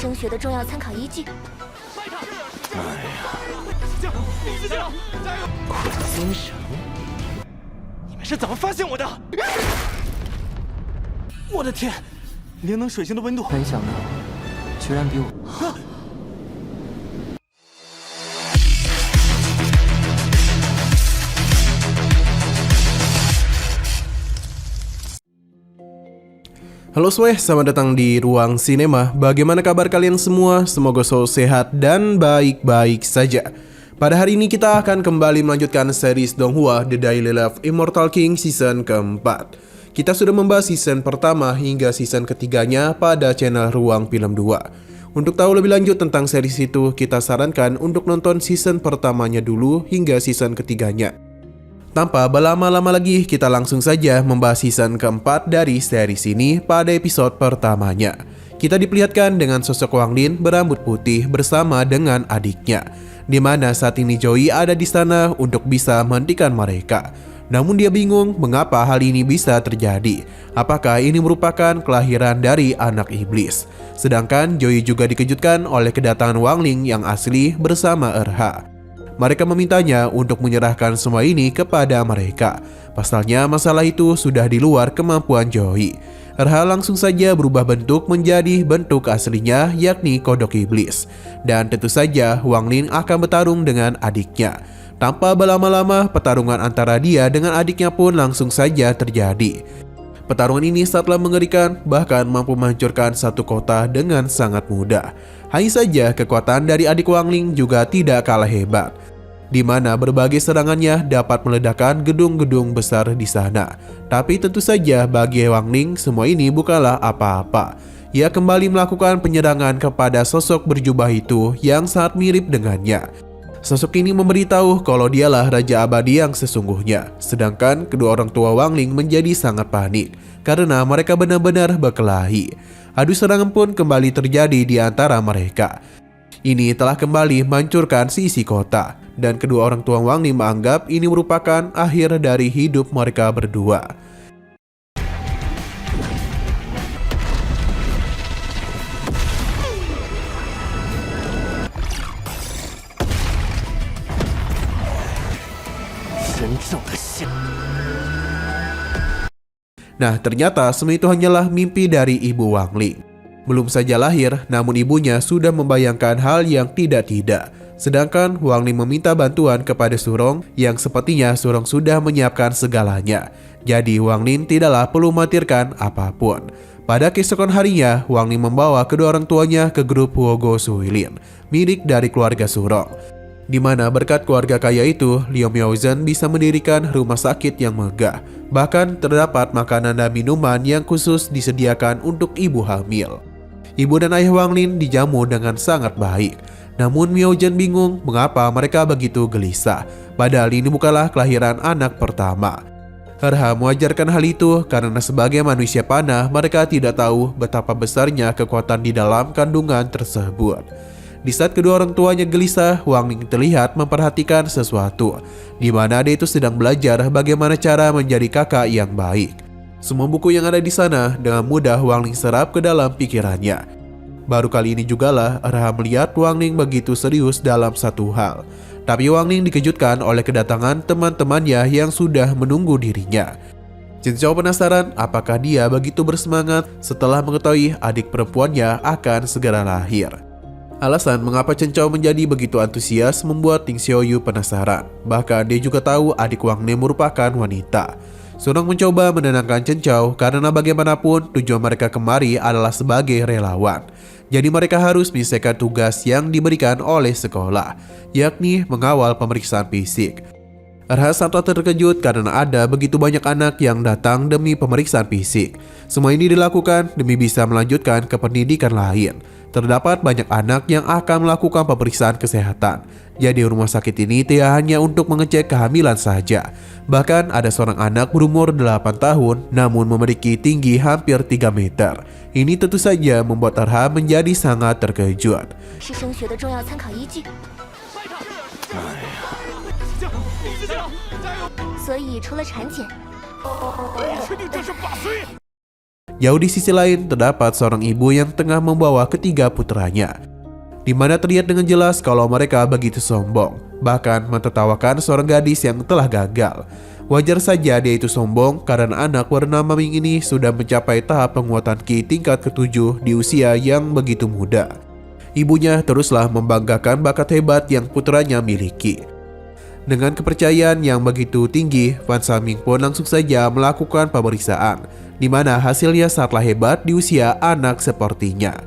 升学的重要参考依据。哎呀，苦精神，你们是怎么发现我的？我的天，灵能水晶的温度，没想到，居然比我。Halo semuanya, selamat datang di Ruang Sinema. Bagaimana kabar kalian semua? Semoga selalu sehat dan baik-baik saja. Pada hari ini kita akan kembali melanjutkan series Donghua The Daily Life Immortal King season keempat. Kita sudah membahas season pertama hingga season ketiganya pada channel Ruang Film 2. Untuk tahu lebih lanjut tentang series itu, kita sarankan untuk nonton season pertamanya dulu hingga season ketiganya. Tanpa berlama-lama lagi, kita langsung saja membahas season keempat dari series ini pada episode pertamanya. Kita diperlihatkan dengan sosok Wang Lin berambut putih bersama dengan adiknya, di mana saat ini Joey ada di sana untuk bisa menghentikan mereka. Namun dia bingung mengapa hal ini bisa terjadi. Apakah ini merupakan kelahiran dari anak iblis? Sedangkan Joey juga dikejutkan oleh kedatangan Wang Ling yang asli bersama Erha. Mereka memintanya untuk menyerahkan semua ini kepada mereka. Pasalnya masalah itu sudah di luar kemampuan Joey. Erha langsung saja berubah bentuk menjadi bentuk aslinya, yakni kodok iblis. Dan tentu saja Wang Lin akan bertarung dengan adiknya. Tanpa berlama-lama, pertarungan antara dia dengan adiknya pun langsung saja terjadi. Pertarungan ini sangatlah mengerikan, bahkan mampu menghancurkan satu kota dengan sangat mudah. Hanya saja kekuatan dari adik Wang Ling juga tidak kalah hebat, di mana berbagai serangannya dapat meledakkan gedung-gedung besar di sana. Tapi tentu saja bagi Wang Ling semua ini bukanlah apa-apa. Ia kembali melakukan penyerangan kepada sosok berjubah itu yang sangat mirip dengannya. Sosok ini memberitahu kalau dialah Raja Abadi yang sesungguhnya. Sedangkan kedua orang tua Wang Ling menjadi sangat panik karena mereka benar-benar berkelahi. Adu serangan pun kembali terjadi di antara mereka. Ini telah kembali menghancurkan sisi kota, dan kedua orang tua Wang Ling menganggap ini merupakan akhir dari hidup mereka berdua. Nah, ternyata semua itu hanyalah mimpi dari ibu Wang Ling. Belum saja lahir, namun ibunya sudah membayangkan hal yang tidak-tidak. Sedangkan Wang Ling meminta bantuan kepada Surong yang sepertinya Surong sudah menyiapkan segalanya. Jadi Wang Ling tidaklah perlu mematirkan apapun. Pada keesokan harinya, Wang Ling membawa kedua orang tuanya ke grup Huogo Suilin, milik dari keluarga Surong. Di mana berkat keluarga kaya itu, Liu Miaozhen bisa mendirikan rumah sakit yang megah. Bahkan terdapat makanan dan minuman yang khusus disediakan untuk ibu hamil. Ibu dan ayah Wang Lin dijamu dengan sangat baik. Namun Miaozhen bingung mengapa mereka begitu gelisah. Padahal ini bukanlah kelahiran anak pertama. Erha mengajarkan hal itu karena sebagai manusia panah mereka tidak tahu betapa besarnya kekuatan di dalam kandungan tersebut. Di saat kedua orang tuanya gelisah, Wang Ling terlihat memperhatikan sesuatu, di mana dia itu sedang belajar bagaimana cara menjadi kakak yang baik. Semua buku yang ada di sana dengan mudah Wang Ling serap ke dalam pikirannya. Baru kali ini jugalah Erha melihat Wang Ling begitu serius dalam satu hal. Tapi Wang Ling dikejutkan oleh kedatangan teman-temannya yang sudah menunggu dirinya. Chen Zhao penasaran apakah dia begitu bersemangat setelah mengetahui adik perempuannya akan segera lahir. Alasan mengapa Chen Zhao menjadi begitu antusias membuat Ting Xiaoyu penasaran. Bahkan dia juga tahu adik Wang Lin merupakan wanita. Surong mencoba menenangkan Chen Zhao karena bagaimanapun tujuan mereka kemari adalah sebagai relawan. Jadi mereka harus menyelesaikan tugas yang diberikan oleh sekolah, yakni mengawal pemeriksaan fisik. Erha sangat terkejut karena ada begitu banyak anak yang datang demi pemeriksaan fisik. Semua ini dilakukan demi bisa melanjutkan ke pendidikan lain. Terdapat banyak anak yang akan melakukan pemeriksaan kesehatan. Jadi rumah sakit ini tidak hanya untuk mengecek kehamilan saja. Bahkan ada seorang anak berumur 8 tahun namun memiliki tinggi hampir 3 meter. Ini tentu saja membuat Erha menjadi sangat terkejut. 所以除了产检， Jauh di sisi lain terdapat seorang ibu yang tengah membawa ketiga putranya, di mana terlihat dengan jelas kalau mereka begitu sombong, bahkan mentertawakan seorang gadis yang telah gagal. Wajar saja dia itu sombong karena anak bernama Ming ini sudah mencapai tahap penguatan Ki tingkat ke-7 di usia yang begitu muda. Ibunya teruslah membanggakan bakat hebat yang putranya miliki. Dengan kepercayaan yang begitu tinggi, Fan Saming pun langsung saja melakukan pemeriksaan, di mana hasilnya sangatlah hebat di usia anak sepertinya.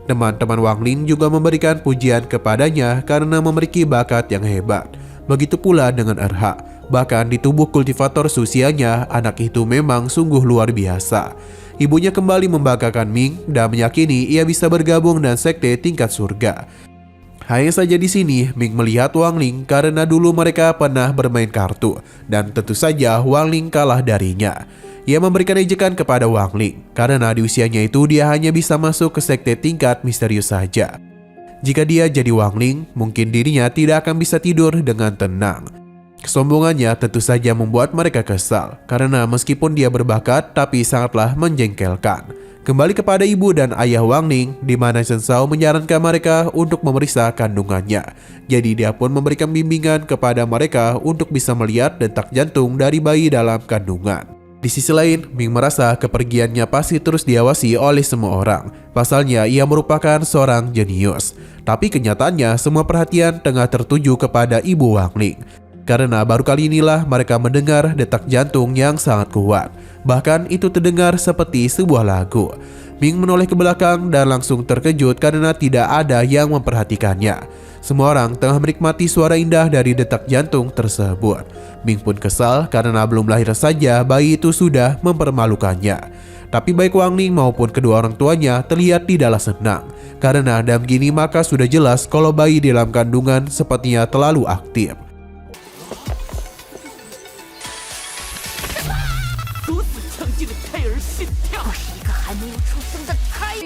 Teman-teman Wang Ling juga memberikan pujian kepadanya karena memiliki bakat yang hebat. Begitu pula dengan Erha. Bahkan di tubuh kultivator seusianya, anak itu memang sungguh luar biasa. Ibunya kembali membanggakan Ming dan meyakini ia bisa bergabung dengan sekte tingkat surga. Hanya saja di sini Ming melihat Wang Ling karena dulu mereka pernah bermain kartu dan tentu saja Wang Ling kalah darinya. Ia memberikan ejekan kepada Wang Ling karena di usianya itu dia hanya bisa masuk ke sekte tingkat misterius saja. Jika dia jadi Wang Ling, mungkin dirinya tidak akan bisa tidur dengan tenang. Kesombongannya tentu saja membuat mereka kesal karena meskipun dia berbakat tapi sangatlah menjengkelkan. Kembali kepada ibu dan ayah Wang Ling, di mana Chen Shao menyarankan mereka untuk memeriksa kandungannya. Jadi dia pun memberikan bimbingan kepada mereka untuk bisa melihat detak jantung dari bayi dalam kandungan. Di sisi lain, Ming merasa kepergiannya pasti terus diawasi oleh semua orang. Pasalnya ia merupakan seorang jenius. Tapi kenyataannya semua perhatian tengah tertuju kepada ibu Wang Ling. Karena baru kali inilah mereka mendengar detak jantung yang sangat kuat. Bahkan itu terdengar seperti sebuah lagu. Ming menoleh ke belakang dan langsung terkejut karena tidak ada yang memperhatikannya. Semua orang tengah menikmati suara indah dari detak jantung tersebut. Ming pun kesal karena belum lahir saja bayi itu sudah mempermalukannya. Tapi baik Wang Ling maupun kedua orang tuanya terlihat tidaklah senang. Karena dalam gini maka sudah jelas kalau bayi di dalam kandungan sepertinya terlalu aktif. 如此强劲的胎儿心跳，我是一个还没有出生的胎，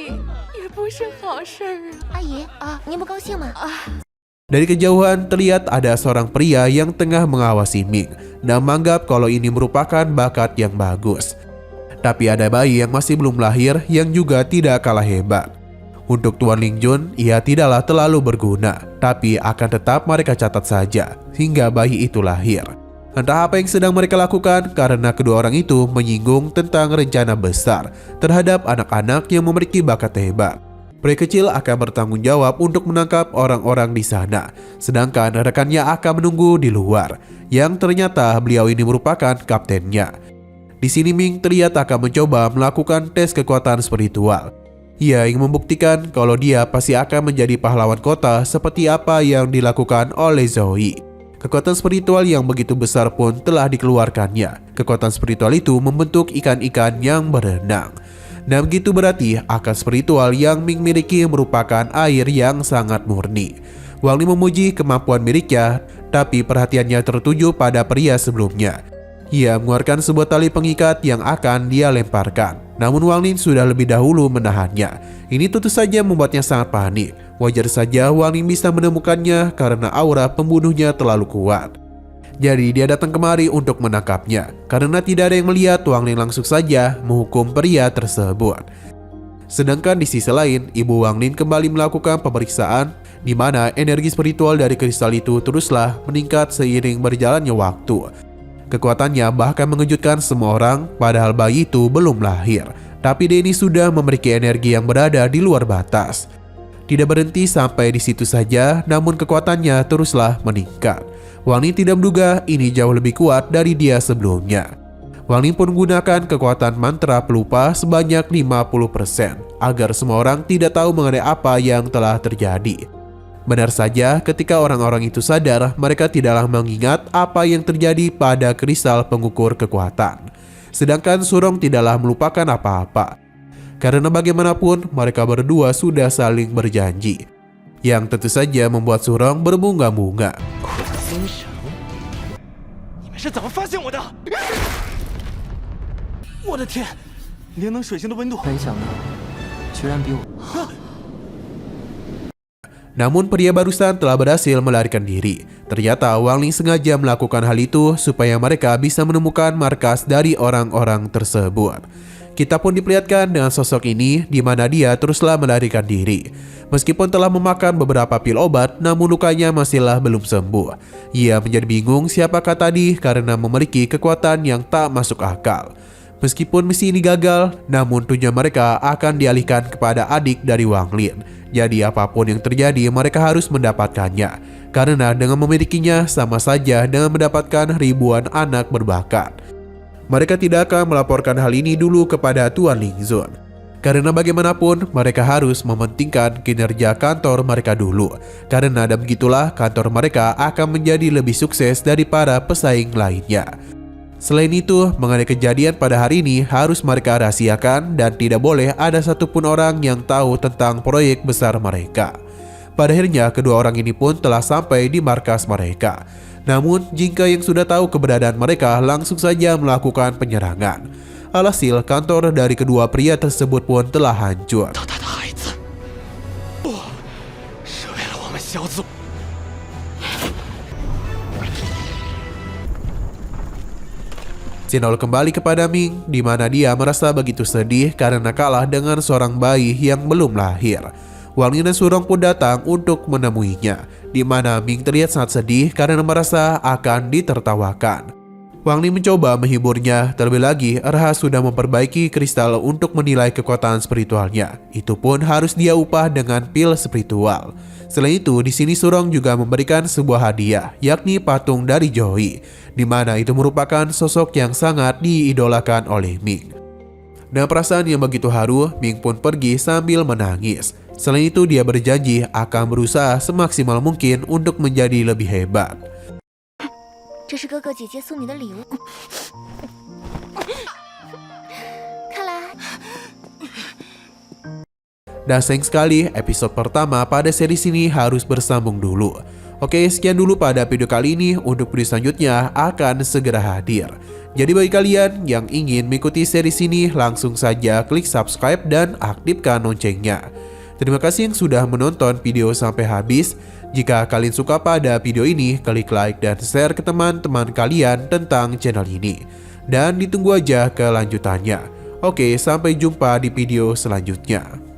也不是好事儿啊！阿姨啊，您不高兴吗？啊。 Dari kejauhan terlihat ada seorang pria yang tengah mengawasi Ming dan menganggap kalau ini merupakan bakat yang bagus. Tapi ada bayi yang masih belum lahir yang juga tidak kalah hebat. Untuk Tuan Ling Jun, ia tidaklah terlalu berguna, tapi akan tetap mereka catat saja hingga bayi itu lahir. Entah apa yang sedang mereka lakukan karena kedua orang itu menyinggung tentang rencana besar terhadap anak-anak yang memiliki bakat hebat. Pria kecil akan bertanggung jawab untuk menangkap orang-orang di sana, sedangkan rekannya akan menunggu di luar, yang ternyata beliau ini merupakan kaptennya. Di sini Ming terlihat akan mencoba melakukan tes kekuatan spiritual. Ia ingin membuktikan kalau dia pasti akan menjadi pahlawan kota seperti apa yang dilakukan oleh Zoe. Kekuatan spiritual yang begitu besar pun telah dikeluarkannya. Kekuatan spiritual itu membentuk ikan-ikan yang berenang. Dan begitu berarti akal spiritual yang Ming miliki merupakan air yang sangat murni. Wang Ling memuji kemampuan miliknya, tapi perhatiannya tertuju pada pria sebelumnya. Ia mengeluarkan sebuah tali pengikat yang akan dia lemparkan. Namun Wang Ling sudah lebih dahulu menahannya. Ini tentu saja membuatnya sangat panik. Wajar saja Wang Ling bisa menemukannya karena aura pembunuhnya terlalu kuat. Jadi dia datang kemari untuk menangkapnya. Karena tidak ada yang melihat, Wang Ling langsung saja menghukum pria tersebut. Sedangkan di sisi lain, ibu Wang Ling kembali melakukan pemeriksaan, di mana energi spiritual dari kristal itu teruslah meningkat seiring berjalannya waktu. Kekuatannya bahkan mengejutkan semua orang, padahal bayi itu belum lahir. Tapi dia ini sudah memiliki energi yang berada di luar batas. Tidak berhenti sampai di situ saja, namun kekuatannya teruslah meningkat. Wang Ling tidak menduga ini jauh lebih kuat dari dia sebelumnya. Wang Ling pun menggunakan kekuatan mantra pelupa sebanyak 50% agar semua orang tidak tahu mengenai apa yang telah terjadi. Benar saja, ketika orang-orang itu sadar, mereka tidaklah mengingat apa yang terjadi pada kristal pengukur kekuatan. Sedangkan Surong tidaklah melupakan apa-apa. Karena bagaimanapun, mereka berdua sudah saling berjanji. Yang tentu saja membuat Surong berbunga-bunga. 你们是怎么发现我的？我的天，连能水星的温度。没想到，居然比我。 Namun pria barusan telah berhasil melarikan diri. Ternyata Wang Ling sengaja melakukan hal itu supaya mereka bisa menemukan markas dari orang-orang tersebut. Kita pun diperlihatkan dengan sosok ini di mana dia teruslah melarikan diri. Meskipun telah memakan beberapa pil obat, namun lukanya masihlah belum sembuh. Ia menjadi bingung siapakah tadi karena memiliki kekuatan yang tak masuk akal. Meskipun misi ini gagal, namun tujuan mereka akan dialihkan kepada adik dari Wang Lin. Jadi apapun yang terjadi mereka harus mendapatkannya. Karena dengan memilikinya sama saja dengan mendapatkan ribuan anak berbakat. Mereka tidak akan melaporkan hal ini dulu kepada Tuan Lingzun. Karena bagaimanapun mereka harus mementingkan kinerja kantor mereka dulu. Karena dan begitulah kantor mereka akan menjadi lebih sukses dari para pesaing lainnya. Selain itu, mengenai kejadian pada hari ini harus mereka rahasiakan dan tidak boleh ada satupun orang yang tahu tentang proyek besar mereka. Pada akhirnya kedua orang ini pun telah sampai di markas mereka. Namun, Jingke yang sudah tahu keberadaan mereka langsung saja melakukan penyerangan. Alhasil, kantor dari kedua pria tersebut pun telah hancur. Sinol kembali kepada Ming, di mana dia merasa begitu sedih karena kalah dengan seorang bayi yang belum lahir. Wang Lin dan Surong pun datang untuk menemuinya, di mana Ming terlihat sangat sedih karena merasa akan ditertawakan. Wang Lin mencoba menghiburnya, terlebih lagi Erha sudah memperbaiki kristal untuk menilai kekuatan spiritualnya. Itu pun harus dia upah dengan pil spiritual. Selain itu, di sini Surong juga memberikan sebuah hadiah, yakni patung dari Joey, di mana itu merupakan sosok yang sangat diidolakan oleh Ming. Dengan perasaan yang begitu haru, Ming pun pergi sambil menangis. Selain itu, dia berjanji akan berusaha semaksimal mungkin untuk menjadi lebih hebat. Dan sayang sekali, episode pertama pada series ini harus bersambung dulu. Oke, sekian dulu pada video kali ini. Untuk video selanjutnya akan segera hadir. Jadi bagi kalian yang ingin mengikuti series ini, langsung saja klik subscribe dan aktifkan loncengnya. Terima kasih yang sudah menonton video sampai habis. Jika kalian suka pada video ini, klik like dan share ke teman-teman kalian tentang channel ini. Dan ditunggu aja kelanjutannya. Oke, sampai jumpa di video selanjutnya.